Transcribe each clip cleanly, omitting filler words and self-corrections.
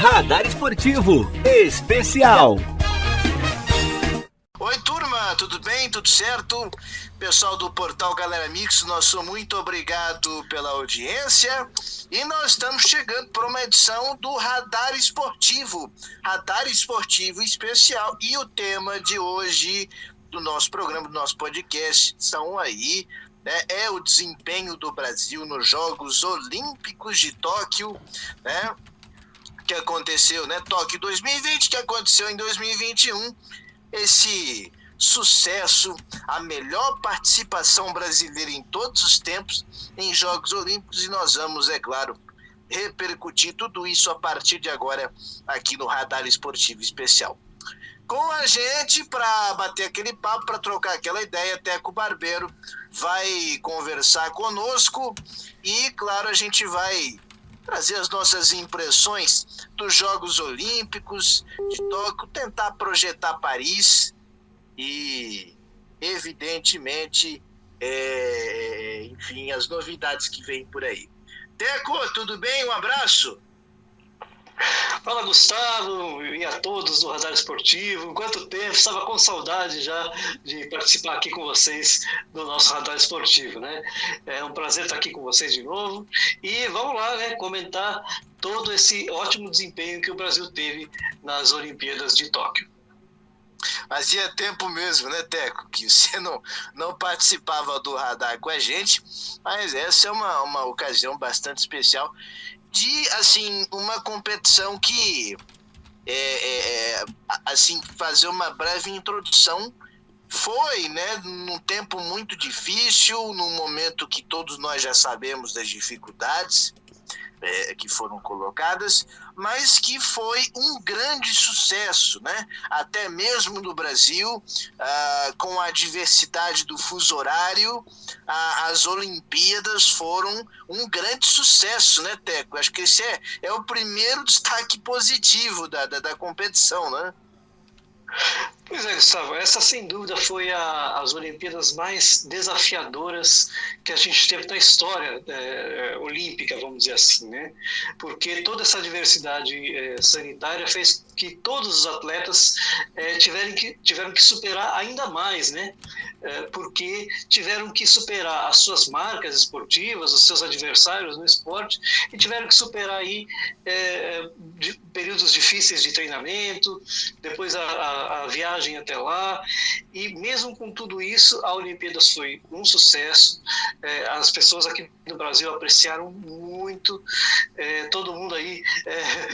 Radar Esportivo Especial. Oi, turma, tudo bem? Tudo certo? Pessoal do Portal Galera Mix, nosso muito obrigado pela audiência. E nós estamos chegando para uma edição do Radar Esportivo Especial. E o tema de hoje do nosso programa, do nosso podcast, são aí, né, é o desempenho do Brasil nos Jogos Olímpicos de Tóquio, né? Que aconteceu, né? Tóquio 2020, que aconteceu em 2021. Esse sucesso, a melhor participação brasileira em todos os tempos em Jogos Olímpicos, e nós vamos, é claro, repercutir tudo isso a partir de agora aqui no Radar Esportivo Especial. Com a gente, para bater aquele papo, para trocar aquela ideia, Teco Barbeiro vai conversar conosco e, claro, a gente vai trazer as nossas impressões dos Jogos Olímpicos de Tóquio, tentar projetar Paris e, evidentemente, enfim, as novidades que vêm por aí. Teco, tudo bem? Um abraço. Fala, Gustavo, e a todos do Radar Esportivo. Quanto tempo, estava com saudade já de participar aqui com vocês do nosso Radar Esportivo, né? É um prazer estar aqui com vocês de novo e vamos lá, né, comentar todo esse ótimo desempenho que o Brasil teve nas Olimpíadas de Tóquio. Fazia tempo mesmo, né, Teco, que você não participava do Radar com a gente, mas essa é uma ocasião bastante especial de, assim, uma competição que, assim, fazer uma breve introdução, foi, né, num tempo muito difícil, num momento que todos nós já sabemos das dificuldades que foram colocadas, mas que foi um grande sucesso, né? Até mesmo no Brasil, com a diversidade do fuso horário, as Olimpíadas foram um grande sucesso, né, Teco? Acho que esse é o primeiro destaque positivo da competição, né? Pois é, Gustavo, essa sem dúvida foi as Olimpíadas mais desafiadoras que a gente teve na história olímpica, vamos dizer assim, né? Porque toda essa diversidade sanitária fez que todos os atletas tiveram que superar ainda mais, né? Porque tiveram que superar as suas marcas esportivas, os seus adversários no esporte, e tiveram que superar aí períodos difíceis de treinamento, depois a viagem até lá, e mesmo com tudo isso, a Olimpíadas foi um sucesso. As pessoas aqui no Brasil apreciaram muito, todo mundo aí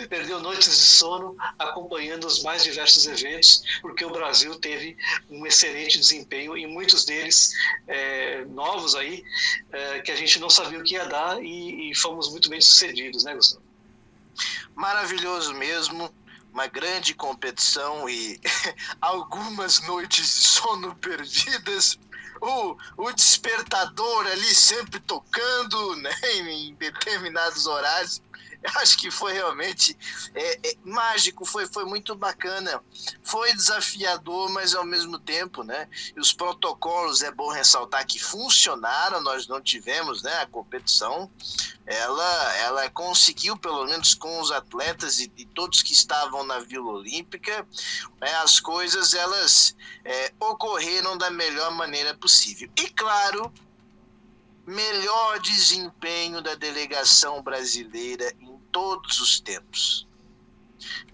perdeu noites de sono acompanhando os mais diversos eventos, porque o Brasil teve um excelente desempenho e muitos deles novos aí, que a gente não sabia o que ia dar, e fomos muito bem sucedidos, né, Gustavo? Maravilhoso mesmo, uma grande competição e algumas noites de sono perdidas, o despertador ali sempre tocando, né, em determinados horários. Eu acho que foi realmente mágico, foi muito bacana, foi desafiador, mas ao mesmo tempo, né? E os protocolos, é bom ressaltar que funcionaram, nós não tivemos, né, a competição, ela conseguiu, pelo menos com os atletas e todos que estavam na Vila Olímpica, as coisas elas ocorreram da melhor maneira possível. E claro, melhor desempenho da delegação brasileira em todos os tempos.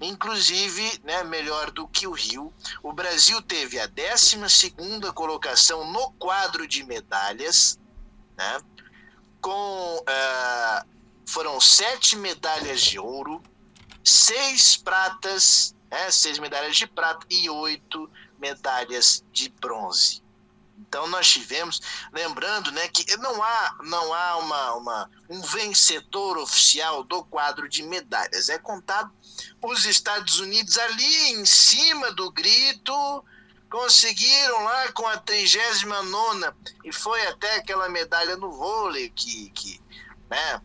Inclusive, né, melhor do que o Rio. O Brasil teve a 12ª colocação no quadro de medalhas, né, foram 7 medalhas de ouro, 6 pratas, 6 medalhas de prata e 8 medalhas de bronze. Então nós tivemos, lembrando, né, que não há um vencedor oficial do quadro de medalhas. É contado os Estados Unidos ali em cima do grito, conseguiram lá com a 39ª, e foi até aquela medalha no vôlei que né,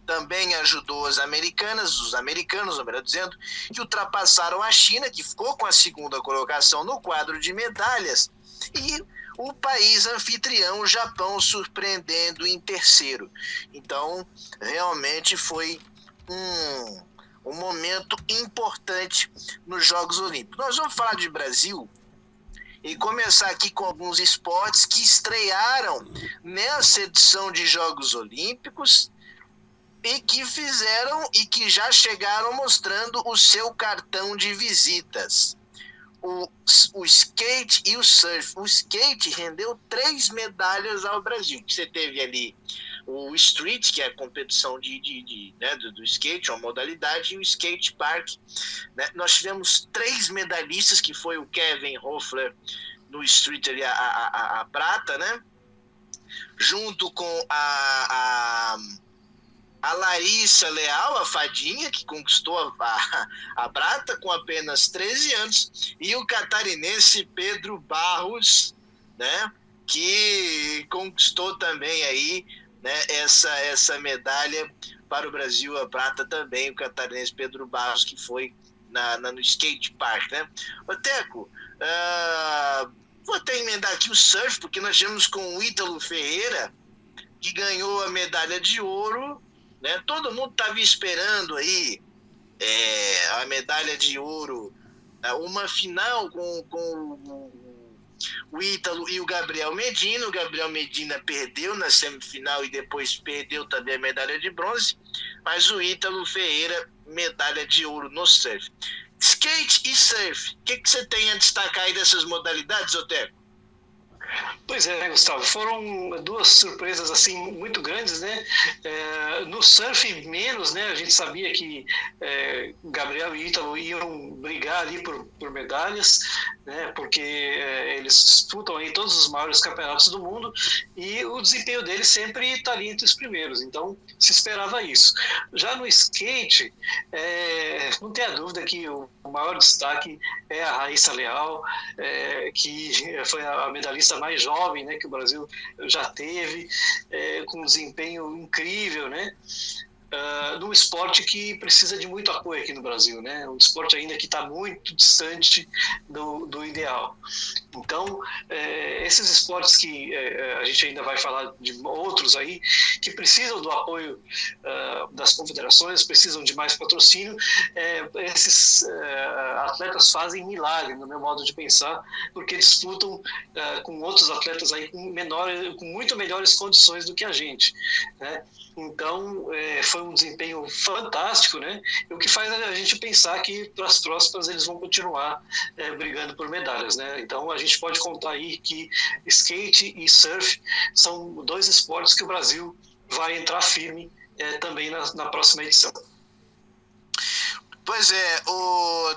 também ajudou os americanos, melhor dizendo, que ultrapassaram a China, que ficou com a 2ª colocação no quadro de medalhas, e o país anfitrião, o Japão, surpreendendo em 3º. Então, realmente foi um momento momento importante nos Jogos Olímpicos. Nós vamos falar de Brasil e começar aqui com alguns esportes que estrearam nessa edição de Jogos Olímpicos e que fizeram e que já chegaram mostrando o seu cartão de visitas. O skate e o surf. O skate rendeu 3 medalhas ao Brasil. Você teve ali o street, que é a competição né, do skate, uma modalidade, e o skate park. Né? Nós tivemos 3 medalhistas, que foi o Kevin Hoffler no street ali, a prata, né? Junto com a Larissa Leal, a fadinha, que conquistou a prata com apenas 13 anos, e o catarinense Pedro Barros, né, que conquistou também aí, né, essa medalha para o Brasil, a prata também, o catarinense Pedro Barros, que foi no skate park, né? Ô, Teco, vou até emendar aqui o surf, porque nós tivemos com o Ítalo Ferreira, que ganhou a medalha de ouro, né? Todo mundo estava esperando aí a medalha de ouro, uma final com o Ítalo e o Gabriel Medina. O Gabriel Medina perdeu na semifinal e depois perdeu também a medalha de bronze, mas o Ítalo Ferreira, medalha de ouro no surf. Skate e surf, o que você tem a destacar aí dessas modalidades, Oteco? Pois é, Gustavo, foram 2 surpresas assim muito grandes, né? No surf menos, né? A gente sabia que Gabriel e Ítalo iam brigar ali por medalhas, né? Porque eles disputam aí todos os maiores campeonatos do mundo e o desempenho deles sempre está ali entre os primeiros, então se esperava isso. Já no skate, não tem a dúvida que o maior destaque é a Raíssa Leal, que foi a medalhista mais jovem, né, que o Brasil já teve, com um desempenho incrível, né, num esporte que precisa de muito apoio aqui no Brasil, né, um esporte ainda que está muito distante do ideal. Então, esses esportes que a gente ainda vai falar de outros aí, que precisam do apoio das confederações, precisam de mais patrocínio, esses atletas fazem milagre, no meu modo de pensar, porque disputam com outros atletas aí com muito melhores condições do que a gente, né? Então, foi um desempenho fantástico, né? O que faz a gente pensar que para as próximas eles vão continuar brigando por medalhas, né? Então, a gente pode contar aí que skate e surf são 2 esportes que o Brasil vai entrar firme também na próxima edição. Pois é,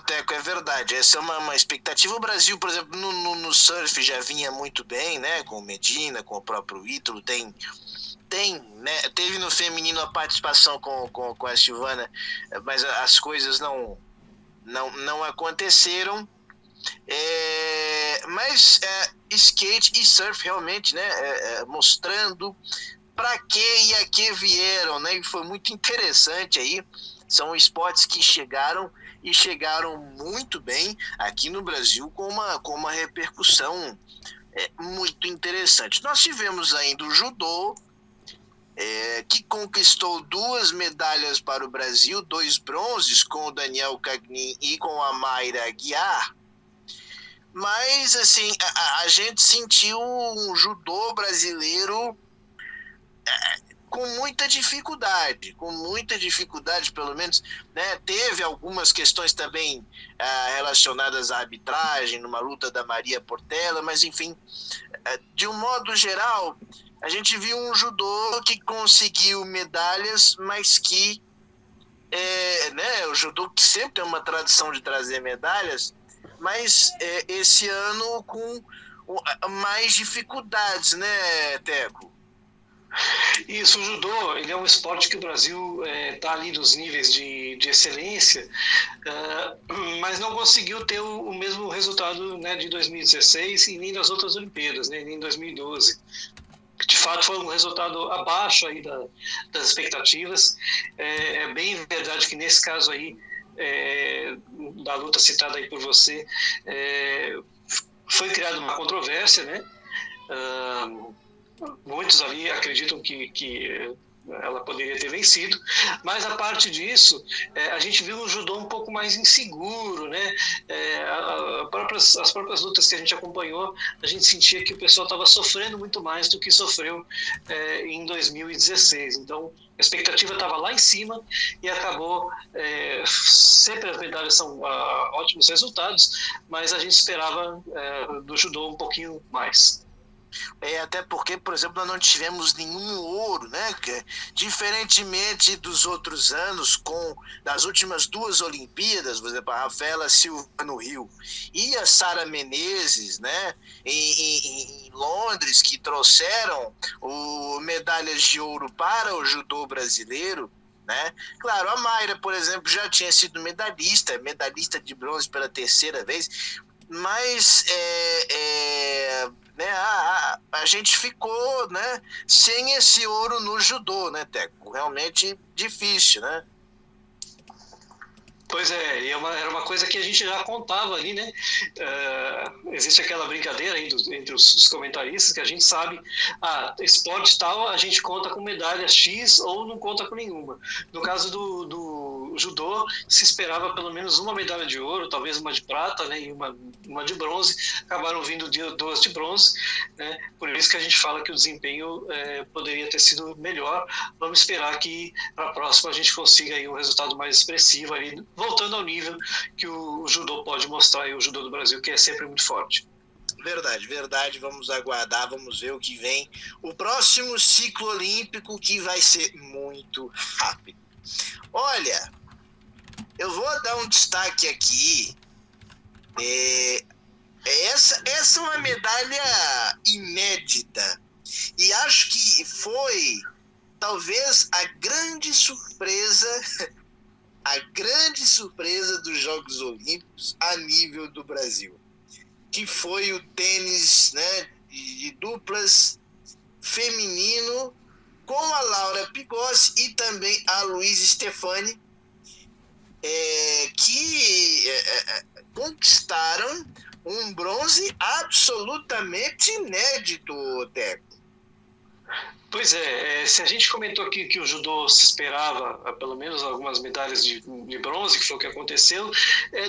Teco, é verdade. Essa é uma expectativa. O Brasil, por exemplo, no surf já vinha muito bem, né? Com o Medina, com o próprio Ítalo, né? Teve no feminino a participação com a Silvana, mas as coisas não aconteceram. Mas skate e surf realmente, né? Mostrando para que e a que vieram, né? E foi muito interessante aí. São esportes que chegaram muito bem aqui no Brasil com uma repercussão muito interessante. Nós tivemos ainda o judô, que conquistou 2 medalhas para o Brasil, 2 bronzes com o Daniel Cagnin e com a Mayra Aguiar. Mas assim, a gente sentiu um judô brasileiro com muita dificuldade, pelo menos, né? Teve algumas questões também relacionadas à arbitragem, numa luta da Maria Portela, mas enfim, de um modo geral, a gente viu um judô que conseguiu medalhas, mas que, né, o judô que sempre tem uma tradição de trazer medalhas, mas esse ano com mais dificuldades, né, Teco? Isso, o judô, ele é um esporte que o Brasil está ali nos níveis de excelência, mas não conseguiu ter o mesmo resultado, né, de 2016 e nem das outras Olimpíadas, né, nem em 2012. De fato, foi um resultado abaixo aí das expectativas. É bem verdade que nesse caso aí, da luta citada aí por você, foi criada uma controvérsia, né? Muitos ali acreditam que ela poderia ter vencido, mas a parte disso, a gente viu um judô um pouco mais inseguro, né? As próprias lutas que a gente acompanhou, a gente sentia que o pessoal estava sofrendo muito mais do que sofreu em 2016. Então, a expectativa estava lá em cima e acabou. Sempre as medalhas são ótimos resultados, mas a gente esperava do judô um pouquinho mais. Até porque, por exemplo, nós não tivemos nenhum ouro, né? Diferentemente dos outros anos, das últimas 2 Olimpíadas, por exemplo, a Rafaela Silva no Rio e a Sara Menezes, né? Em Londres, que trouxeram medalhas de ouro para o judô brasileiro, né? Claro, a Mayra, por exemplo, já tinha sido medalhista de bronze pela 3ª vez, mas né, a gente ficou, né, sem esse ouro no judô, né, Teco? Realmente difícil, né? Pois é, era uma coisa que a gente já contava ali, né? Existe aquela brincadeira aí entre os comentaristas que a gente sabe, esporte tal, a gente conta com medalha X ou não conta com nenhuma. No caso do judô, se esperava pelo menos uma medalha de ouro, talvez uma de prata, né, e uma de bronze. Acabaram vindo 2 de bronze, né? Por isso que a gente fala que o desempenho poderia ter sido melhor. Vamos esperar que para a próxima a gente consiga aí um resultado mais expressivo ali, voltando ao nível que o judô pode mostrar, e o judô do Brasil, que é sempre muito forte. Verdade. Vamos aguardar, vamos ver o que vem. O próximo ciclo olímpico, que vai ser muito rápido. Olha, eu vou dar um destaque aqui. Essa é uma medalha inédita. E acho que foi, talvez, a grande surpresa dos Jogos Olímpicos a nível do Brasil, que foi o tênis, né, de duplas feminino, com a Laura Pigossi e também a Luísa Stefani, que conquistaram um bronze absolutamente inédito, Teco. Pois se a gente comentou aqui que o judô se esperava pelo menos algumas medalhas de bronze, que foi o que aconteceu,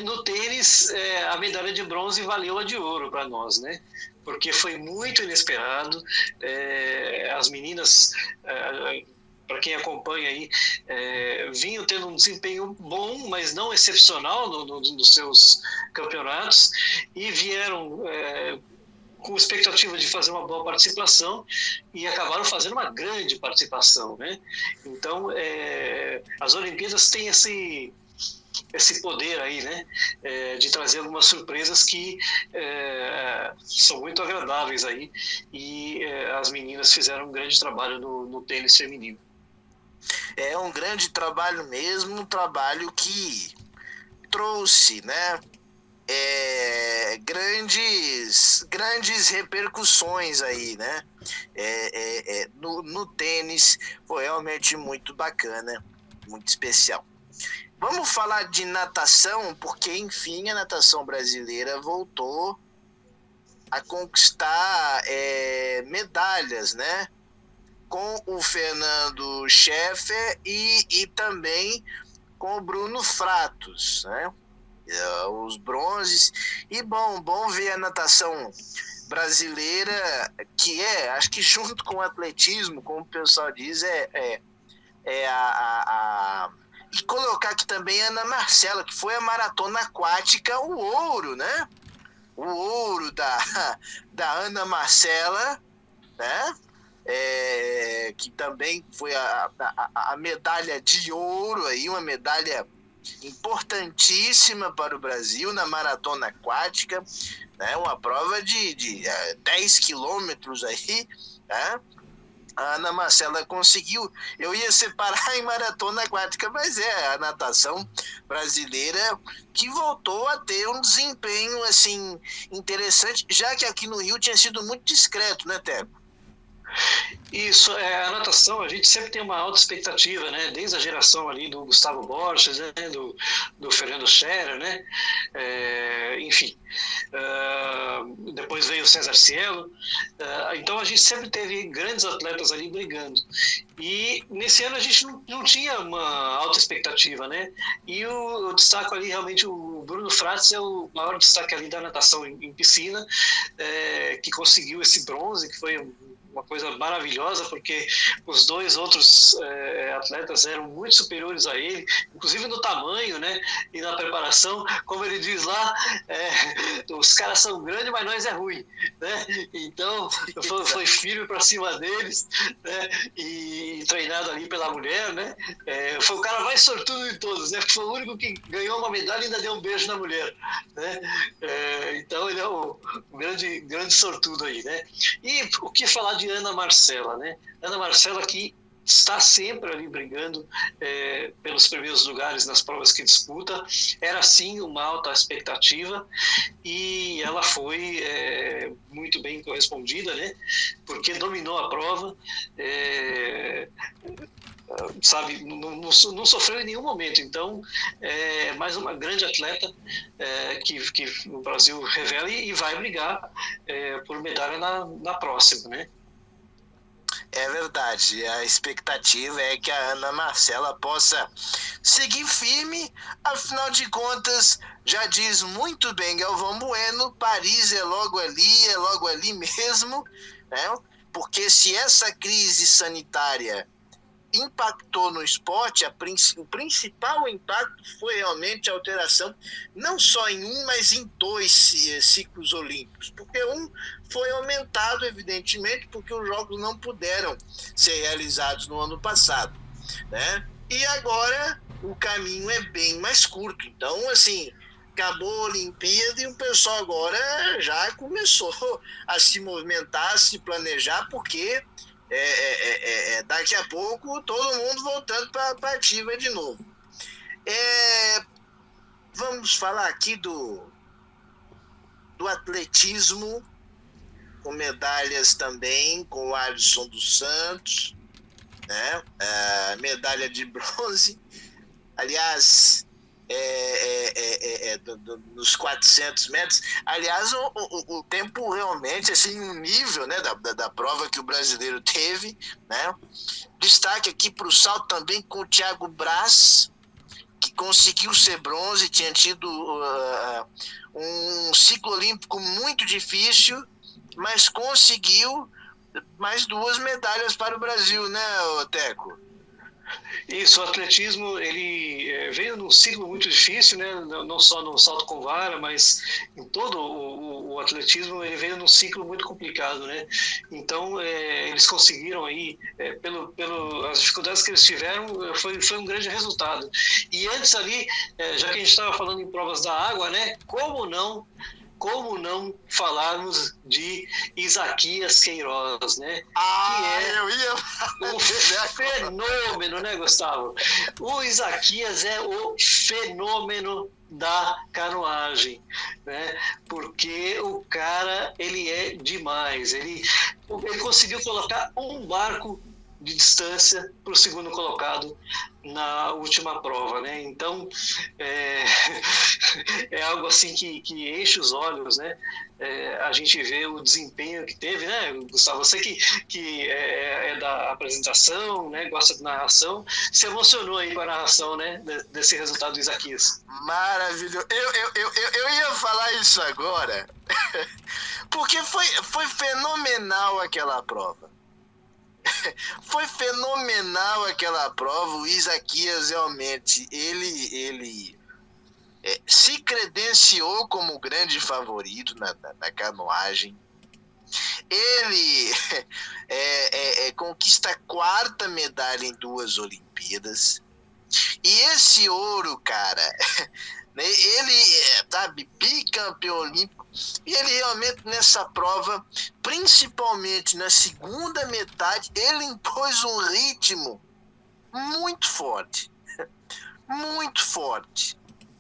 no tênis a medalha de bronze valeu a de ouro para nós, né? Porque foi muito inesperado. As meninas, para quem acompanha aí, vinham tendo um desempenho bom, mas não excepcional nos seus campeonatos, e vieram com expectativa de fazer uma boa participação e acabaram fazendo uma grande participação, né? Então, as Olimpíadas têm esse poder aí, né? De trazer algumas surpresas que são muito agradáveis aí, e as meninas fizeram um grande trabalho no tênis feminino. É um grande trabalho mesmo, um que trouxe, né? Grandes repercussões aí, né? No tênis foi realmente muito bacana, muito especial. Vamos falar de natação, porque enfim a natação brasileira voltou a conquistar medalhas, né? Com o Fernando Scheffer e também com o Bruno Fratos, né? Os bronzes. E bom ver a natação brasileira, que acho que junto com o atletismo, como o pessoal diz, e colocar aqui também a Ana Marcela, que foi a maratona aquática, o ouro, né? O ouro da Ana Marcela, né? Que também foi a medalha de ouro aí, uma medalha importantíssima para o Brasil na maratona aquática, né? Uma prova de 10 quilômetros aí, né? A Ana Marcela conseguiu. Eu ia separar em maratona aquática, mas a natação brasileira que voltou a ter um desempenho assim interessante, já que aqui no Rio tinha sido muito discreto, né, Teco? Isso, a natação, a gente sempre tem uma alta expectativa, né? Desde a geração ali do Gustavo Borges, né? do Fernando Scherer, né? Enfim, depois veio o César Cielo. Então a gente sempre teve grandes atletas ali brigando. E nesse ano a gente não tinha uma alta expectativa, né? E eu destaco ali realmente o Bruno Fratos, é o maior destaque ali da natação em piscina, que conseguiu esse bronze, que foi uma coisa maravilhosa, porque os dois outros atletas eram muito superiores a ele, inclusive no tamanho, né, e na preparação. Como ele diz lá, os caras são grandes, mas nós é ruim, né? Então foi firme para cima deles, né, e treinado ali pela mulher, né? Foi o cara mais sortudo de todos, né? Foi o único que ganhou uma medalha e ainda deu um beijo na mulher, né? Então ele é o grande sortudo aí, né? E o que falar de Ana Marcela, né? Ana Marcela, que está sempre ali brigando pelos primeiros lugares nas provas que disputa, era sim uma alta expectativa, e ela foi muito bem correspondida, né? Porque dominou a prova, sabe, não sofreu em nenhum momento. Então, mais uma grande atleta que o Brasil revela e vai brigar por medalha na próxima, né? É verdade, a expectativa é que a Ana Marcela possa seguir firme, afinal de contas, já diz muito bem Galvão Bueno, Paris é logo ali mesmo, né? Porque se essa crise sanitária impactou no esporte, o principal impacto foi realmente a alteração, não só em um, mas em 2 ciclos olímpicos, porque um foi aumentado, evidentemente, porque os jogos não puderam ser realizados no ano passado, né? E agora o caminho é bem mais curto. Então, assim, acabou a Olimpíada e o pessoal agora já começou a se movimentar, a se planejar, porque daqui a pouco todo mundo voltando para a ativa de novo. Vamos falar aqui do atletismo, com medalhas também, com o Alisson dos Santos, né? Medalha de bronze. Aliás, nos 400 metros. Aliás, o tempo realmente, assim, um nível, né, da prova que o brasileiro teve, né? Destaque aqui para o salto também com o Thiago Braz, que conseguiu ser bronze, tinha tido um ciclo olímpico muito difícil, mas conseguiu mais 2 medalhas para o Brasil, né, Teco? Isso, o atletismo, ele veio num ciclo muito difícil, né? Não só no salto com vara, mas em todo o atletismo, ele veio num ciclo muito complicado, né? Então, eles conseguiram aí, as dificuldades que eles tiveram, foi um grande resultado. E antes ali, já que a gente estava falando em provas da água, né? Como não falarmos de Isaquias Queiroz, né? Que eu ia um fenômeno, né, Gustavo? O Isaquias é o fenômeno da canoagem, né? Porque o cara, ele é demais. Ele conseguiu colocar um barco de distância para o segundo colocado na última prova, né? Então é algo assim que enche os olhos, né? A gente vê o desempenho que teve, né, Gustavo? Você que é da apresentação, né? Gosta de narração, se emocionou aí com a narração, né? Desse resultado do Isaquias. Maravilhoso. Eu ia falar isso agora, porque foi fenomenal aquela prova. Foi fenomenal aquela prova. O Isaquias realmente ele se credenciou como grande favorito na canoagem. Ele conquista a 4ª medalha em 2 Olimpíadas. E esse ouro, cara, ele sabe, bicampeão olímpico. E ele realmente nessa prova, principalmente na segunda metade, ele impôs um ritmo muito forte,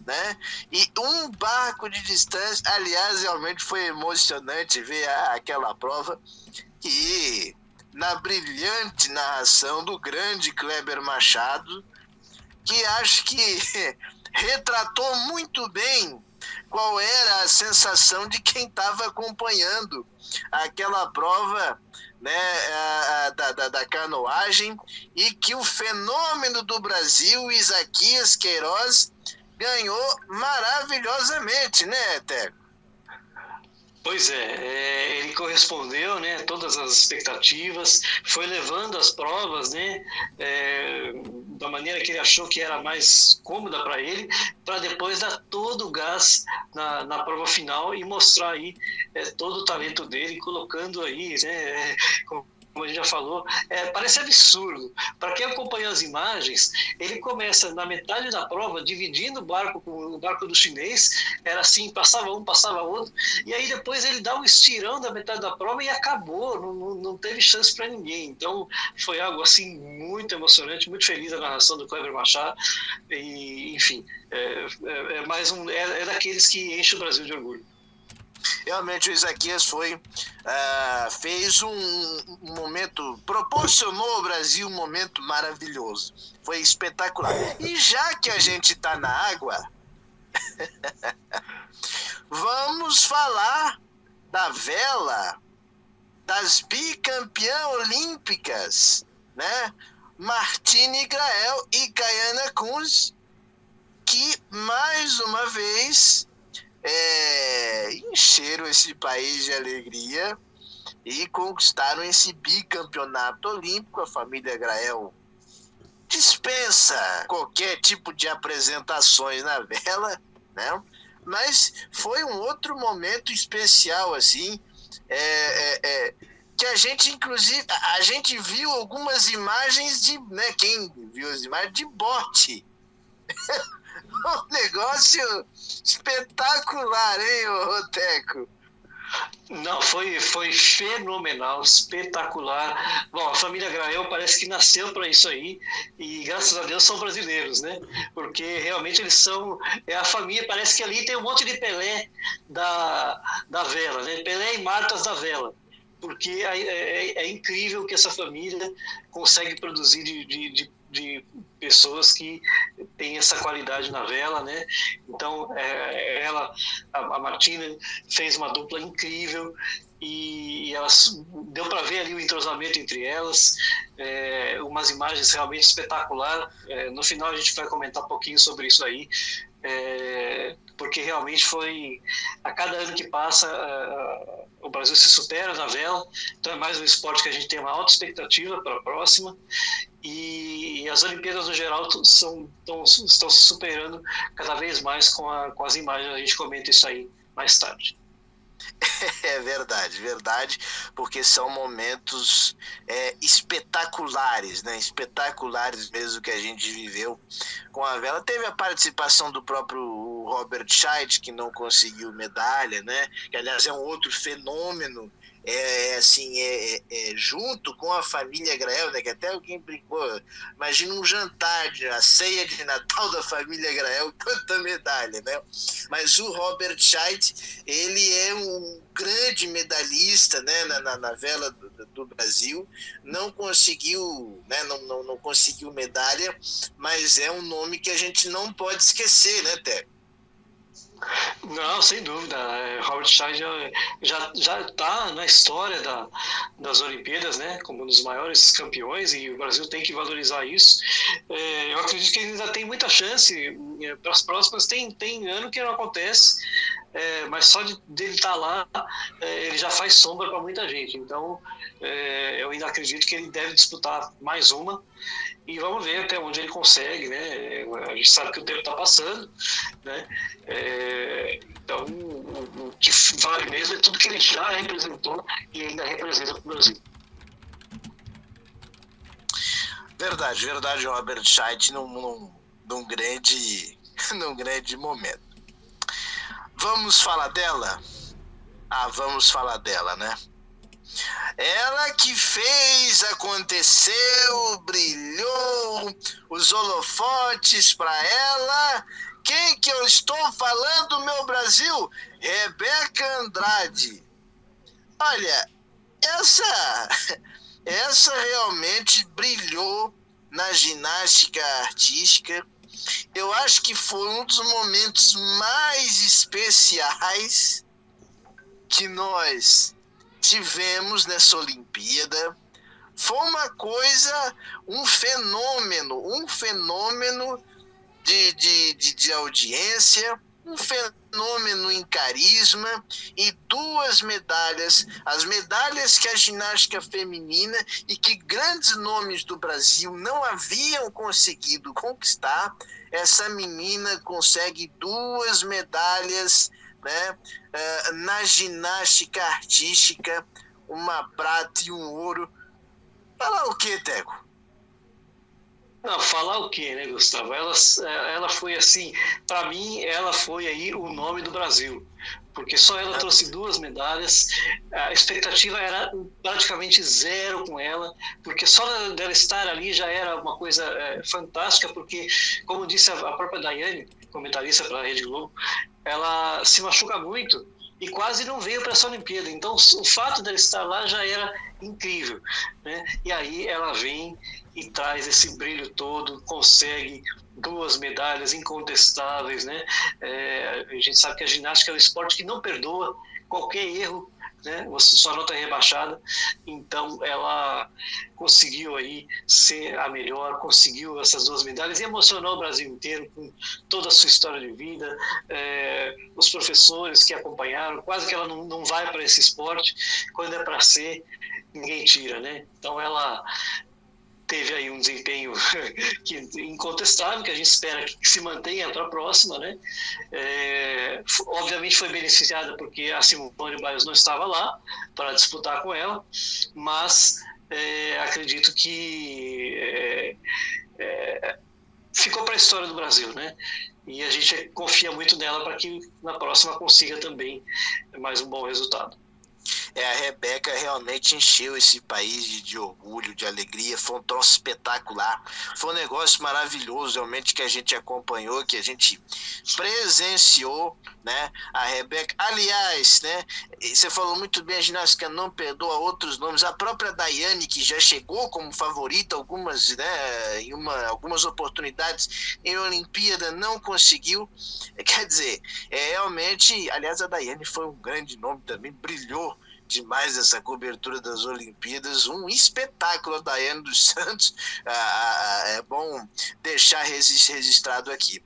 né? E um barco de distância. Aliás, realmente foi emocionante ver aquela prova, que na brilhante narração do grande Kleber Machado, que acho que retratou muito bem qual era a sensação de quem estava acompanhando aquela prova, né, da canoagem, e que o fenômeno do Brasil, Isaquias Queiroz, ganhou maravilhosamente, né, Teco? Pois é, ele correspondeu, né, a todas as expectativas, foi levando as provas, né, da maneira que ele achou que era mais cômoda para ele, para depois dar todo o gás na prova final e mostrar aí todo o talento dele, colocando aí, né, como a gente já falou, parece absurdo. Para quem acompanhou as imagens, ele começa na metade da prova, dividindo o barco com o barco do chinês, era assim, passava um, passava outro, e aí depois ele dá um estirão da metade da prova e acabou, não teve chance para ninguém. Então foi algo assim muito emocionante, muito feliz a narração do Kleber Machado, e enfim, mais é daqueles que enche o Brasil de orgulho. Realmente o Isaquias fez um momento, proporcionou ao Brasil um momento maravilhoso. Foi espetacular. E já que a gente está na água, vamos falar da vela das bicampeãs olímpicas, né? Martine Grael e Kayana Kunz, que mais uma vez encheram esse país de alegria e conquistaram esse bicampeonato olímpico. A família Grael dispensa qualquer tipo de apresentações na vela, né? Mas foi um outro momento especial, assim, que a gente, inclusive, a gente viu algumas imagens de, né, quem viu as imagens de bote. Um negócio espetacular, hein, ô Teco? Não, foi fenomenal, espetacular. Bom, a família Grael parece que nasceu para isso aí e graças a Deus são brasileiros, né? Porque realmente eles são a família. Parece que ali tem um monte de Pelé da vela, né? Pelé e Martas da vela. Porque é incrível que essa família consegue produzir de pessoas que têm essa qualidade na vela, né? Então, a Martina fez uma dupla incrível e elas, deu para ver ali o entrosamento entre elas, umas imagens realmente espetaculares. No final a gente vai comentar um pouquinho sobre isso aí, porque realmente foi, a cada ano que passa, o Brasil se supera na vela, então é mais um esporte que a gente tem uma alta expectativa para a próxima, e as Olimpíadas no geral estão se superando cada vez mais com as imagens. A gente comenta isso aí mais tarde. É verdade, verdade, porque são momentos espetaculares, né? Espetaculares mesmo que a gente viveu com a vela. Teve a participação do próprio Robert Scheidt, que não conseguiu medalha, né? Que aliás é um outro fenômeno, junto com a família Grael, né? Que até alguém brincou, imagina um jantar, a ceia de Natal da família Grael, quanta medalha, né? Mas o Robert Scheidt, ele é um grande medalhista, né, na vela do Brasil, não conseguiu, né, não conseguiu medalha, mas é um nome que a gente não pode esquecer, né, Té? Não, sem dúvida. Robert Scheidt já está na história das Olimpíadas, né, como um dos maiores campeões, e o Brasil tem que valorizar isso. Eu acredito que ainda tem muita chance para as próximas. Tem ano que não acontece, mas só dele estar lá, ele já faz sombra para muita gente. Então, eu ainda acredito que ele deve disputar mais uma. E vamos ver até onde ele consegue, né? A gente sabe que o tempo está passando, né? Então, o que vale mesmo é tudo que ele já representou e ainda representa para o Brasil. Verdade, Robert Scheidt num grande momento. Vamos falar dela? Vamos falar dela, né? Ela que fez, aconteceu, brilhou, os holofotes para ela. Quem que eu estou falando, meu Brasil? Rebeca Andrade. Olha, Essa realmente brilhou na ginástica artística. Eu acho que foi um dos momentos mais especiais que nós tivemos nessa Olimpíada. Foi uma coisa, um fenômeno de audiência, um fenômeno em carisma, e 2 medalhas, as medalhas que a ginástica feminina e que grandes nomes do Brasil não haviam conseguido conquistar. Essa menina consegue 2 medalhas, né, na ginástica artística, uma prata e um ouro. Falar o que, Teco? Não, falar o quê, né, Gustavo? Ela foi assim, para mim, ela foi aí o nome do Brasil, porque só ela trouxe 2 medalhas, a expectativa era praticamente zero com ela, porque só dela estar ali já era uma coisa fantástica, porque, como disse a própria Daiane, comentarista para a Rede Globo, ela se machuca muito e quase não veio para essa Olimpíada, então o fato dela estar lá já era incrível, né? E aí ela vem e traz esse brilho todo, consegue 2 medalhas incontestáveis, né? A gente sabe que a ginástica é um esporte que não perdoa qualquer erro, né? Sua nota é rebaixada, então ela conseguiu aí ser a melhor, conseguiu essas 2 medalhas e emocionou o Brasil inteiro com toda a sua história de vida, os professores que acompanharam, quase que ela não vai para esse esporte, quando é para ser, ninguém tira, né? Então ela teve aí um desempenho incontestável, que a gente espera que se mantenha para a próxima, né? Obviamente foi beneficiada porque a Simone Biles não estava lá para disputar com ela, mas acredito que ficou para a história do Brasil, né? E a gente confia muito nela para que na próxima consiga também mais um bom resultado. A Rebeca realmente encheu esse país de orgulho, de alegria. Foi um troço espetacular. Foi um negócio maravilhoso, realmente, que a gente acompanhou, que a gente presenciou, né? A Rebeca, aliás, né? Você falou muito bem, a ginástica não perdoa outros nomes. A própria Daiane, que já chegou como favorita algumas, né, algumas oportunidades em Olimpíada, não conseguiu. Quer dizer, realmente, aliás, a Daiane foi um grande nome também, brilhou demais essa cobertura das Olimpíadas, um espetáculo, a Daiane dos Santos. É bom deixar registrado aqui.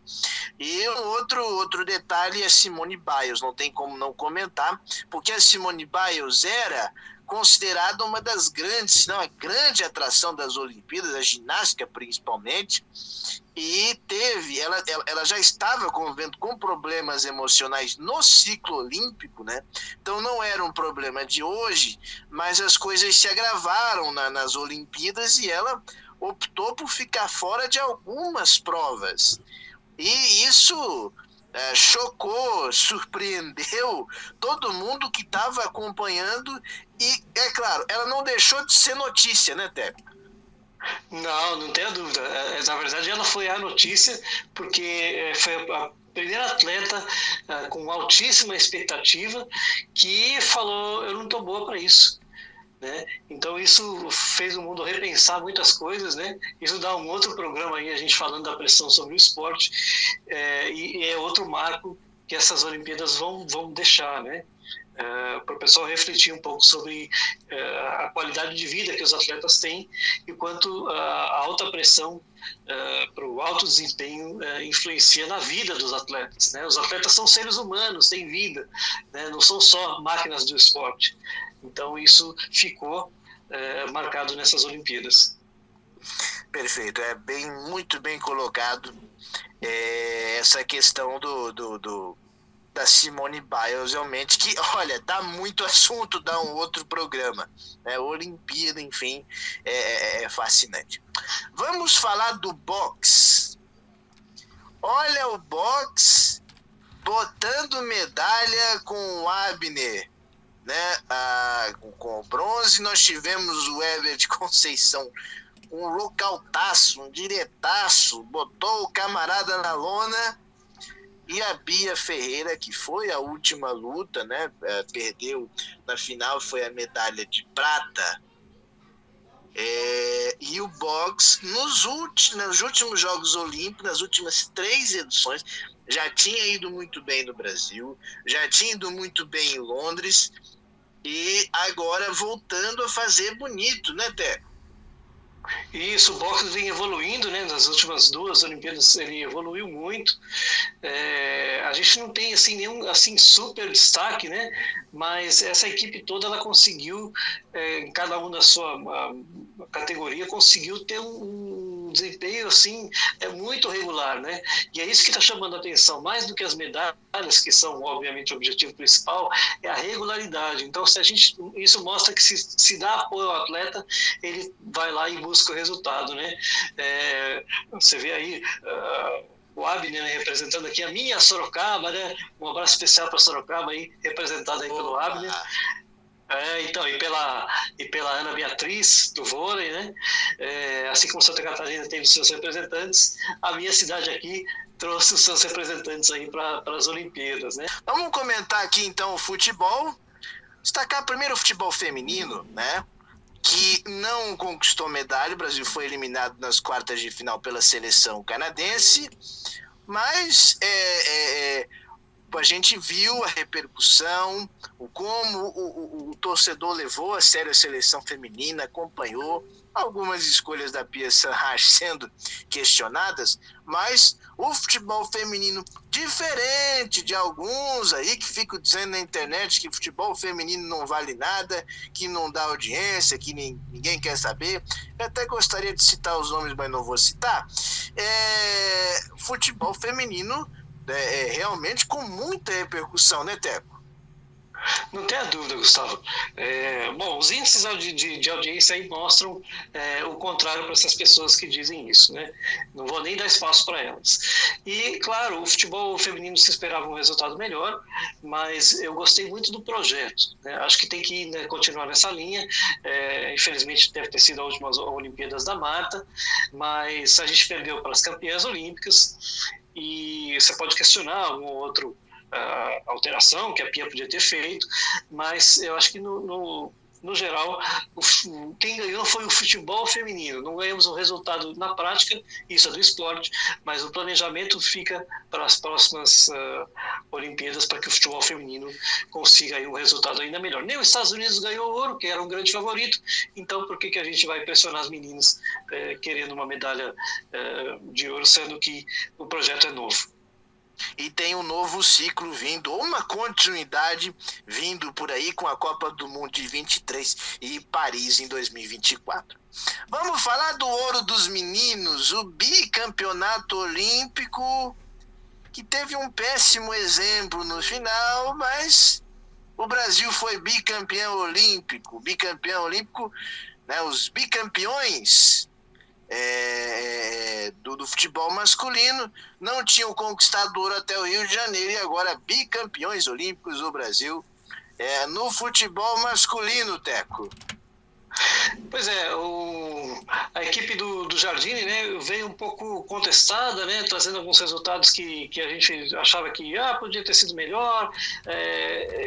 E outro detalhe é Simone Biles, não tem como não comentar, porque a Simone Biles era considerada uma das grandes, se não a grande atração das Olimpíadas, a ginástica principalmente, e ela já estava convivendo com problemas emocionais no ciclo olímpico, né? Então não era um problema de hoje, mas as coisas se agravaram nas Olimpíadas e ela optou por ficar fora de algumas provas. E isso chocou, surpreendeu todo mundo que estava acompanhando e, é claro, ela não deixou de ser notícia, né, Teco? Não tenho dúvida. Na verdade, ela foi a notícia porque foi a primeira atleta com altíssima expectativa que falou: eu não estou boa para isso. Né? Então isso fez o mundo repensar muitas coisas, né? Isso dá um outro programa aí, a gente falando da pressão sobre o esporte, e é outro marco que essas Olimpíadas vão deixar, né? Para o pessoal refletir um pouco sobre a qualidade de vida que os atletas têm e quanto a alta pressão para o alto desempenho influencia na vida dos atletas, né? Os atletas são seres humanos, têm vida, né? Não são só máquinas do esporte. Então isso ficou marcado nessas Olimpíadas. Perfeito, muito bem colocado essa questão da Simone Biles, realmente, que, olha, dá muito assunto, dá um outro programa, né? Olimpíada, enfim, é fascinante. Vamos falar do boxe. Olha o boxe botando medalha com o Abner, né? Com o bronze nós tivemos o Herbert Conceição, um localtaço, um diretaço, botou o camarada na lona. E a Bia Ferreira, que foi a última luta, né? Perdeu na final, foi a medalha de prata. E o boxe, nos últimos Jogos Olímpicos, nas últimas 3 edições, já tinha ido muito bem no Brasil, já tinha ido muito bem em Londres, e agora voltando a fazer bonito, né, Té? Isso, o boxe vem evoluindo, né? Nas últimas 2 Olimpíadas ele evoluiu muito. A gente não tem assim nenhum assim super destaque, né? Mas essa equipe toda ela conseguiu, cada um da sua categoria, conseguiu ter um desempenho assim muito regular, né? E é isso que está chamando a atenção, mais do que as medalhas, que são obviamente o objetivo principal, é a regularidade. Então, isso mostra que se dá apoio ao atleta, ele vai lá e busca o resultado, né? Você vê aí o Abner, né, representando aqui a minha Sorocaba, né? Um abraço especial para Sorocaba aí, representado aí pelo Abner. Então, e pela Ana Beatriz, do vôlei, né? Assim como Santa Catarina teve os seus representantes, a minha cidade aqui trouxe os seus representantes aí para as Olimpíadas, né? Vamos comentar aqui então o futebol. Destacar primeiro o futebol feminino, né? Que não conquistou medalha, o Brasil foi eliminado nas quartas de final pela seleção canadense, mas a gente viu a repercussão, como o torcedor levou a sério a seleção feminina, acompanhou algumas escolhas da Pia Sanhage sendo questionadas, mas o futebol feminino, diferente de alguns aí que ficam dizendo na internet que futebol feminino não vale nada, que não dá audiência, que ninguém quer saber. Eu até gostaria de citar os nomes, mas não vou citar. Futebol feminino realmente com muita repercussão, né, Teco? Não tenha dúvida, Gustavo. Bom, os índices de audiência aí mostram o contrário para essas pessoas que dizem isso, né? Não vou nem dar espaço para elas. E, claro, o futebol feminino se esperava um resultado melhor, mas eu gostei muito do projeto, né? Acho que tem que continuar nessa linha. Infelizmente, deve ter sido a última Olimpíadas da Marta, mas a gente perdeu para as campeãs olímpicas e você pode questionar um ou outro alteração que a Pia podia ter feito, mas eu acho que no geral quem ganhou foi o futebol feminino. Não ganhamos um resultado na prática, isso é do esporte, mas o planejamento fica para as próximas Olimpíadas, para que o futebol feminino consiga aí um resultado ainda melhor. Nem os Estados Unidos ganhou ouro, que era um grande favorito, então por que a gente vai pressionar as meninas querendo uma medalha de ouro, sendo que o projeto é novo? E tem um novo ciclo vindo, ou uma continuidade vindo por aí com a Copa do Mundo de 23 e Paris em 2024. Vamos falar do ouro dos meninos, o bicampeonato olímpico, que teve um péssimo exemplo no final, mas o Brasil foi bicampeão olímpico, né, os bicampeões do futebol masculino não tinham conquistado ouro até o Rio de Janeiro e agora bicampeões olímpicos do Brasil no futebol masculino, Teco. Pois é, a equipe do Jardine, né, veio um pouco contestada, né, trazendo alguns resultados que a gente achava que podia ter sido melhor,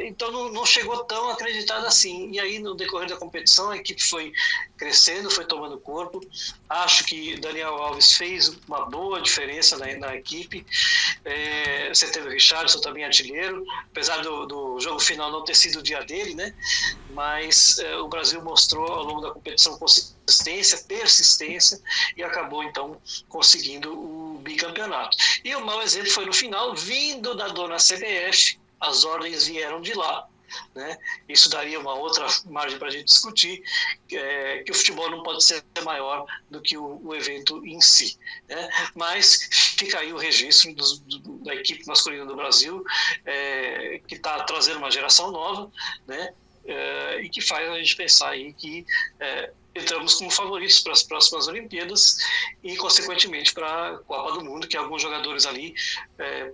então não chegou tão acreditada assim. E aí, no decorrer da competição, a equipe foi crescendo, foi tomando corpo. Acho que Daniel Alves fez uma boa diferença na equipe. Você teve o Richarlison também artilheiro, apesar do jogo final não ter sido o dia dele, né, mas o Brasil mostrou ao longo da competição consistência, persistência e acabou então conseguindo o bicampeonato. E o mau exemplo foi no final, vindo da dona CBF, as ordens vieram de lá, né? Isso daria uma outra margem para a gente discutir, que o futebol não pode ser maior do que o evento em si, né? Mas fica aí o registro da equipe masculina do Brasil, que está trazendo uma geração nova, né? E que faz a gente pensar aí que entramos como favoritos para as próximas Olimpíadas e, consequentemente, para a Copa do Mundo, que alguns jogadores ali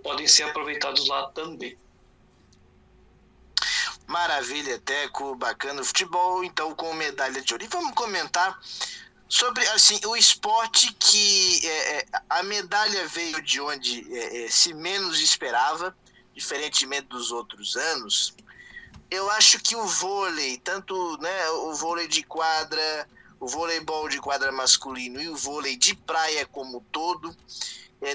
podem ser aproveitados lá também. Maravilha, Teco, bacana. O futebol, então, com medalha de ouro. E vamos comentar sobre assim, o esporte que a medalha veio de onde se menos esperava, diferentemente dos outros anos. Eu acho que o vôlei, tanto, né, o vôlei de quadra o voleibol de quadra masculino e o vôlei de praia como um todo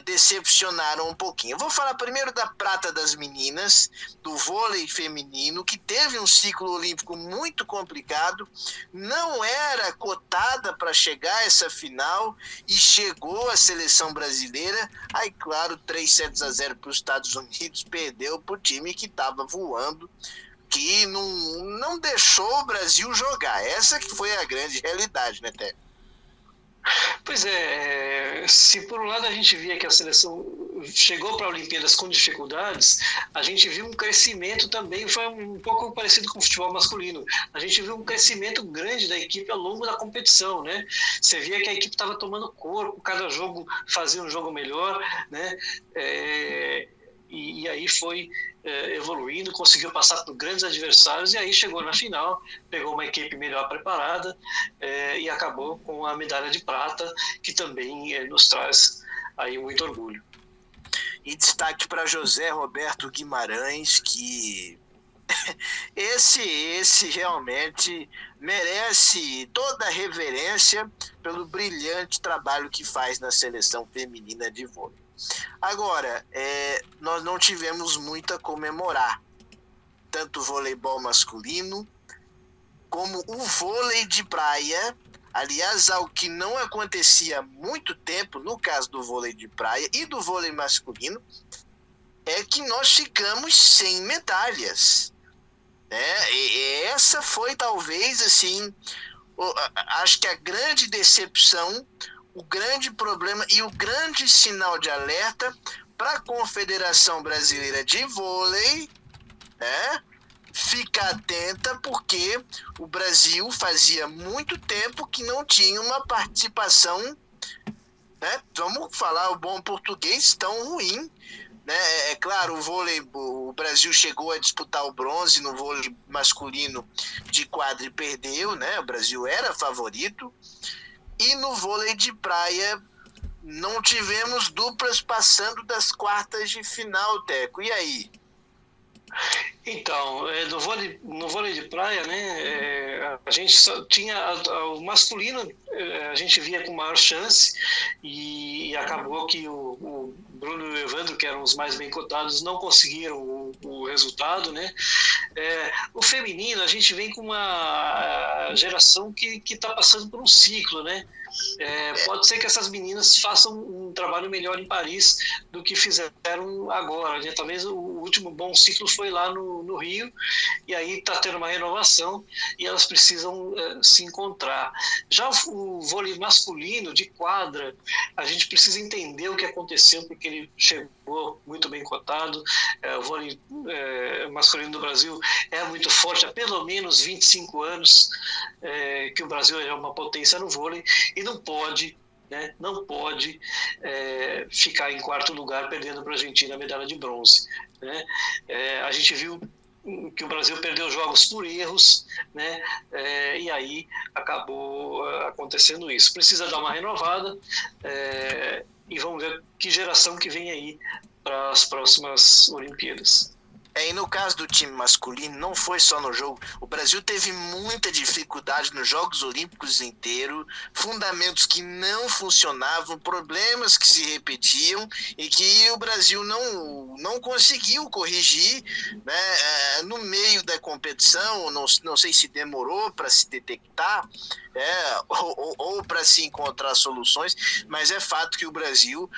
decepcionaram um pouquinho. Eu vou falar primeiro da prata das meninas, do vôlei feminino, que teve um ciclo olímpico muito complicado, não era cotada para chegar a essa final e chegou a seleção brasileira. Aí, claro, 3-0 para os Estados Unidos, perdeu para o time que estava voando, que não deixou o Brasil jogar. Essa que foi a grande realidade, né, Té? Pois é, se por um lado a gente via que a seleção chegou para a Olimpíadas com dificuldades, a gente viu um crescimento também, foi um pouco parecido com o futebol masculino. A gente viu um crescimento grande da equipe ao longo da competição, né? Você via que a equipe estava tomando corpo, cada jogo fazia um jogo melhor, né? E aí foi evoluindo, conseguiu passar por grandes adversários e aí chegou na final, pegou uma equipe melhor preparada e acabou com a medalha de prata, que também nos traz aí muito orgulho. E destaque para José Roberto Guimarães, que esse realmente merece toda a reverência pelo brilhante trabalho que faz na seleção feminina de vôlei. Agora, nós não tivemos muito a comemorar, tanto o voleibol masculino como o vôlei de praia. Aliás, algo que não acontecia há muito tempo, no caso do vôlei de praia e do vôlei masculino, é que nós ficamos sem medalhas. E essa foi talvez, assim, acho que a grande decepção, o grande problema e o grande sinal de alerta para a Confederação Brasileira de Vôlei, ficar atenta, porque o Brasil fazia muito tempo que não tinha uma participação, vamos falar o bom português, tão ruim. É claro, o Brasil chegou a disputar o bronze no vôlei masculino de quadra e perdeu, né? O Brasil era favorito. E no vôlei de praia não tivemos duplas passando das quartas de final, Teco. E aí? Então, no vôlei de praia, né, a gente só tinha o masculino, a gente via com maior chance e acabou que o Bruno e o Evandro, que eram os mais bem cotados, não conseguiram o resultado, né? O feminino, a gente vem com uma geração que está passando por um ciclo, né? Pode ser que essas meninas façam um trabalho melhor em Paris do que fizeram agora, né? Talvez o último bom ciclo foi lá no Rio, e aí está tendo uma renovação e elas precisam se encontrar. Já o vôlei masculino de quadra, a gente precisa entender o que aconteceu, porque ele chegou muito bem cotado. O vôlei masculino do Brasil é muito forte, há pelo menos 25 anos que o Brasil é uma potência no vôlei, e não pode ficar em quarto lugar perdendo para a Argentina a medalha de bronze, né? A gente viu que o Brasil perdeu jogos por erros, né? E aí acabou acontecendo isso. Precisa dar uma renovada e vamos ver que geração que vem aí para as próximas Olimpíadas. E no caso do time masculino, não foi só no jogo. O Brasil teve muita dificuldade nos Jogos Olímpicos inteiro, fundamentos que não funcionavam, problemas que se repetiam e que o Brasil não conseguiu corrigir, né, no meio da competição. Não sei se demorou para se detectar ou para se encontrar soluções, mas é fato que o Brasil,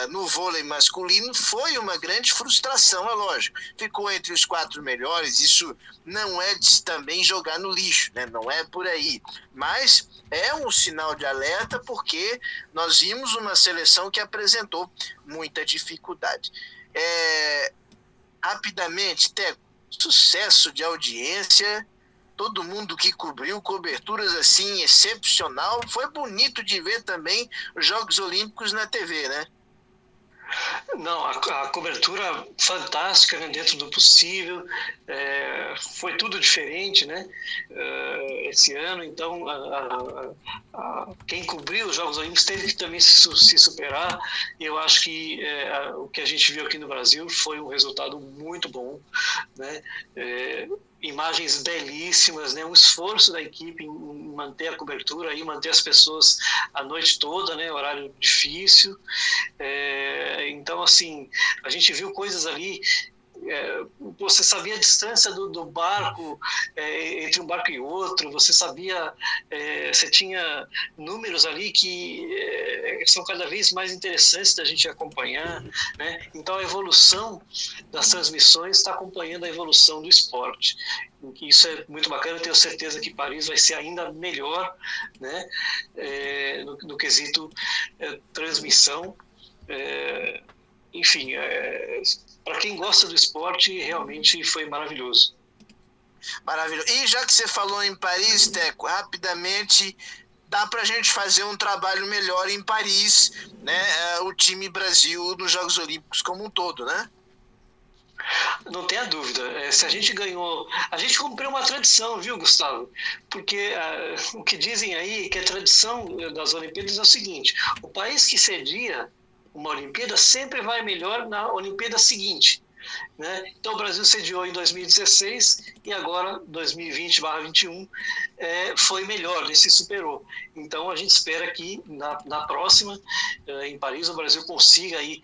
no vôlei masculino, foi uma grande frustração, é lógico. Ficou entre os 4 melhores, isso não é de também jogar no lixo, né? Não é por aí, mas é um sinal de alerta, porque nós vimos uma seleção que apresentou muita dificuldade. Rapidamente, sucesso de audiência, todo mundo que cobriu, coberturas assim excepcional, foi bonito de ver também os Jogos Olímpicos na TV, né? Não, a cobertura fantástica, né, dentro do possível, foi tudo diferente, né, esse ano. Então quem cobriu os Jogos Olímpicos teve que também se superar, e eu acho que o que a gente viu aqui no Brasil foi um resultado muito bom, né, imagens belíssimas, né, um esforço da equipe em manter a cobertura e manter as pessoas a noite toda, né, horário difícil. Então, assim, a gente viu coisas ali. Você sabia a distância do barco, entre um barco e outro, você sabia, você tinha números ali que são cada vez mais interessantes da gente acompanhar, né? Então a evolução das transmissões está acompanhando a evolução do esporte. Isso é muito bacana, eu tenho certeza que Paris vai ser ainda melhor, né? No quesito transmissão. Enfim, para quem gosta do esporte, realmente foi maravilhoso. Maravilhoso. E já que você falou em Paris, Teco, rapidamente, dá para a gente fazer um trabalho melhor em Paris, né? O time Brasil nos Jogos Olímpicos como um todo, né? Não tenha dúvida. Se a gente ganhou... A gente cumpriu uma tradição, viu, Gustavo? Porque o que dizem aí, que a tradição das Olimpíadas é o seguinte: o país que cedia uma Olimpíada sempre vai melhor na Olimpíada seguinte, né? Então o Brasil sediou em 2016 e agora 2020/21 foi melhor, ele se superou. Então a gente espera que na próxima, em Paris, o Brasil consiga aí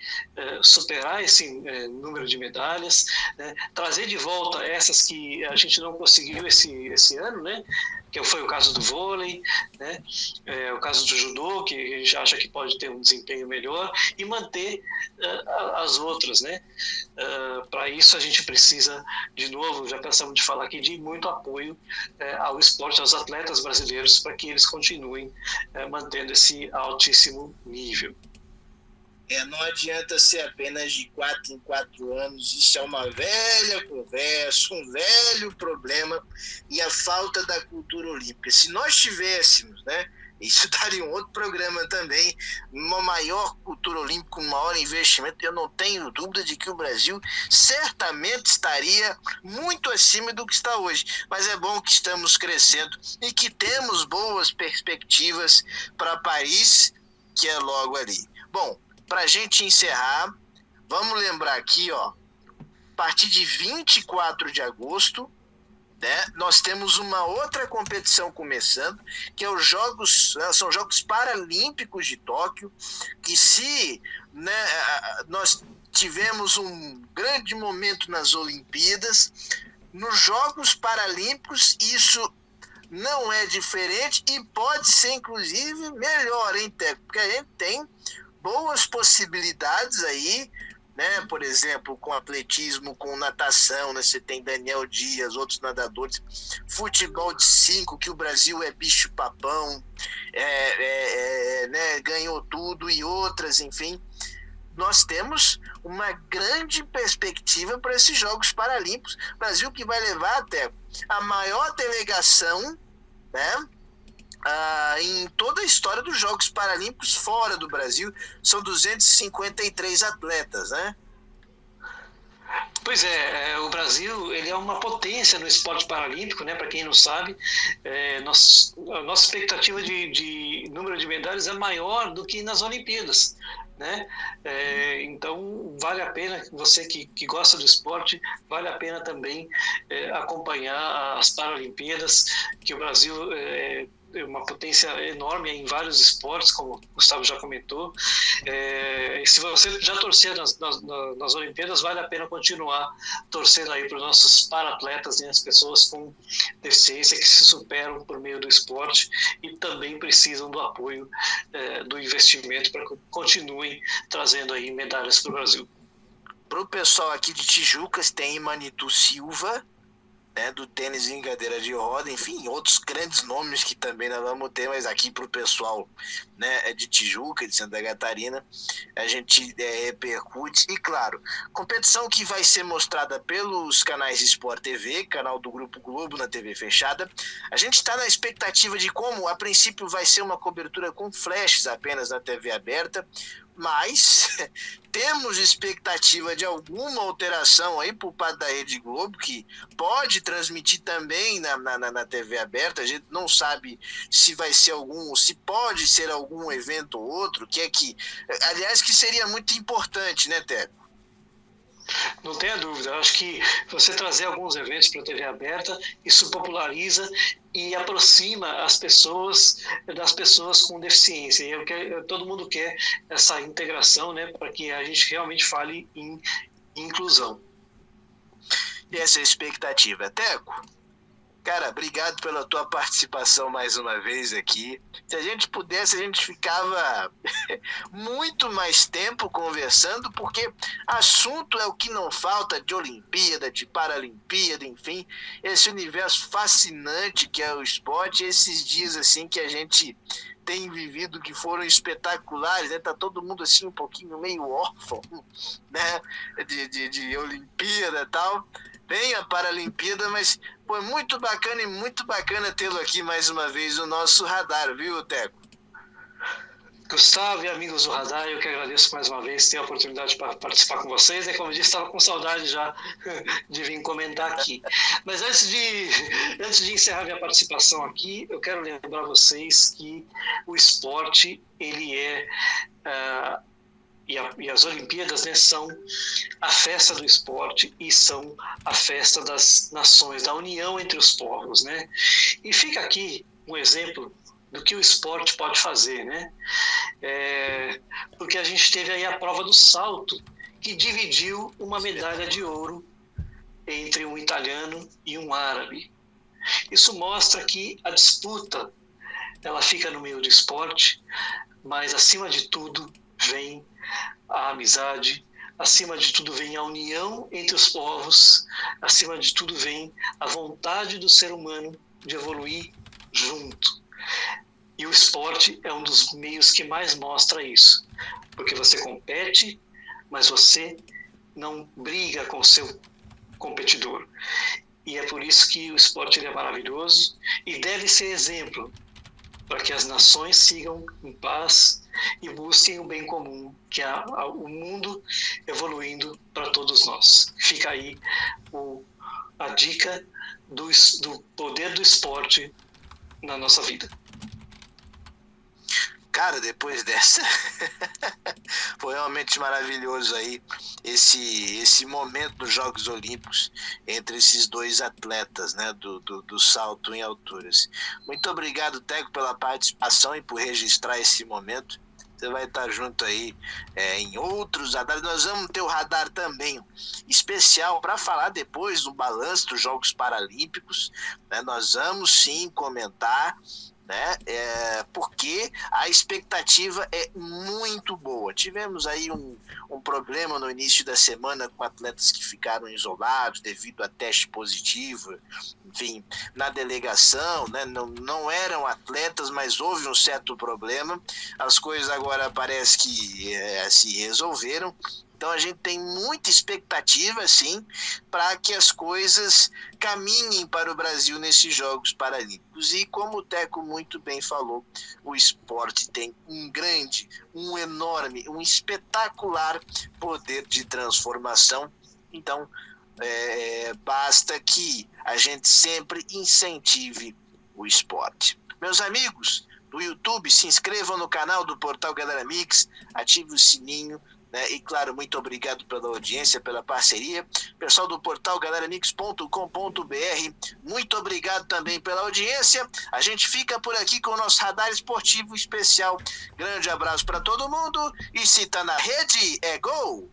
superar esse número de medalhas, né? Trazer de volta essas que a gente não conseguiu esse ano, né? Que foi o caso do vôlei, né? O caso do judô, que a gente acha que pode ter um desempenho melhor, e manter as outras, né? Para isso a gente precisa, de novo, já cansamos de falar aqui, de muito apoio ao esporte, aos atletas brasileiros, para que eles continuem mantendo esse altíssimo nível. Não adianta ser apenas de 4 em 4 anos, isso é uma velha conversa, um velho problema, e a falta da cultura olímpica. Se nós tivéssemos, né, isso daria um outro programa também, uma maior cultura olímpica, um maior investimento, eu não tenho dúvida de que o Brasil certamente estaria muito acima do que está hoje. Mas é bom que estamos crescendo e que temos boas perspectivas para Paris, que é logo ali. Bom, para a gente encerrar, vamos lembrar aqui, ó, a partir de 24 de agosto, né, nós temos uma outra competição começando, que é são os Jogos Paralímpicos de Tóquio, que nós tivemos um grande momento nas Olimpíadas, nos Jogos Paralímpicos isso não é diferente e pode ser inclusive melhor, hein, Teco? Porque a gente tem boas possibilidades aí, né? Por exemplo, com atletismo, com natação, né? Você tem Daniel Dias, outros nadadores, futebol de 5, que o Brasil é bicho-papão, né? Ganhou tudo, e outras, enfim. Nós temos uma grande perspectiva para esses Jogos Paralímpicos. Brasil que vai levar até a maior delegação, né? Em toda a história dos Jogos Paralímpicos fora do Brasil, são 253 atletas, né? Pois o Brasil, ele é uma potência no esporte paralímpico, né? Para quem não sabe, a nossa expectativa de número de medalhas é maior do que nas Olimpíadas, né? Então vale a pena, você que gosta do esporte, vale a pena também acompanhar as Paralimpíadas, que o Brasil é uma potência enorme em vários esportes, como o Gustavo já comentou. Se você já torcer nas Olimpíadas, vale a pena continuar torcendo aí para os nossos para-atletas, né, as pessoas com deficiência que se superam por meio do esporte e também precisam do apoio do investimento para que continuem trazendo aí medalhas para o Brasil. Para o pessoal aqui de Tijucas, tem Manitou Silva, né, do tênis em cadeira de roda, enfim, outros grandes nomes que também nós vamos ter, mas aqui para o pessoal, né, de Tijuca, de Santa Catarina, a gente repercute. E claro, competição que vai ser mostrada pelos canais Sport TV, canal do Grupo Globo na TV fechada. A gente está na expectativa de como, a princípio, vai ser uma cobertura com flashes apenas na TV aberta, mas temos expectativa de alguma alteração aí por parte da Rede Globo, que pode transmitir também na TV aberta. A gente não sabe se vai ser se pode ser algum evento ou outro, aliás, que seria muito importante, né, Teco? Não tenha dúvida, eu acho que você trazer alguns eventos para a TV aberta, isso populariza e aproxima as pessoas das pessoas com deficiência. E todo mundo quer essa integração, né, para que a gente realmente fale em inclusão. E essa é a expectativa. Teco, cara, obrigado pela tua participação mais uma vez aqui. Se a gente pudesse, a gente ficava muito mais tempo conversando, porque assunto é o que não falta, de Olimpíada, de Paralimpíada, enfim, esse universo fascinante que é o esporte, esses dias assim que a gente tem vivido que foram espetaculares, né? Tá todo mundo assim um pouquinho meio órfão, né? De Olimpíada e tal. Bem a Paralimpíada, mas foi muito bacana tê-lo aqui mais uma vez no nosso radar, viu, Teco? Gustavo e amigos do Radar, eu que agradeço mais uma vez ter a oportunidade para participar com vocês, né? Como eu disse, estava com saudade já de vir comentar aqui. Mas antes de encerrar minha participação aqui, eu quero lembrar vocês que o esporte, ele e as Olimpíadas, né, são a festa do esporte e são a festa das nações, da união entre os povos, né? E fica aqui um exemplo do que o esporte pode fazer, né? Porque a gente teve aí a prova do salto, que dividiu uma medalha de ouro entre um italiano e um árabe. Isso mostra que a disputa, ela fica no meio do esporte, mas acima de tudo vem a amizade, acima de tudo vem a união entre os povos, acima de tudo vem a vontade do ser humano de evoluir junto. E o esporte é um dos meios que mais mostra isso, porque você compete, mas você não briga com o seu competidor. E é por isso que o esporte ele é maravilhoso e deve ser exemplo para que as nações sigam em paz e busquem o bem comum, que é o mundo evoluindo para todos nós. Fica aí a dica do poder do esporte na nossa vida. Cara, depois dessa, foi realmente maravilhoso aí esse momento dos Jogos Olímpicos entre esses dois atletas, né, do salto em alturas. Muito obrigado, Teco, pela participação e por registrar esse momento. Você vai estar junto aí em outros radares. Nós vamos ter o radar também especial para falar depois do balanço dos Jogos Paralímpicos, né? Nós vamos sim comentar, né? Porque a expectativa é muito boa. Tivemos aí um problema no início da semana com atletas que ficaram isolados devido a teste positivo, enfim, na delegação, né? Não eram atletas, mas houve um certo problema. As coisas agora parece que se resolveram. Então a gente tem muita expectativa, sim, para que as coisas caminhem para o Brasil nesses Jogos Paralímpicos. E como o Teco muito bem falou, o esporte tem um enorme, um espetacular poder de transformação. Então basta que a gente sempre incentive o esporte. Meus amigos do YouTube, se inscrevam no canal do Portal Galera Mix, ative o sininho, né? E claro, muito obrigado pela audiência, pela parceria. Pessoal do portal galeramix.com.br, muito obrigado também pela audiência. A gente fica por aqui com o nosso radar esportivo especial. Grande abraço para todo mundo e se tá na rede, é gol!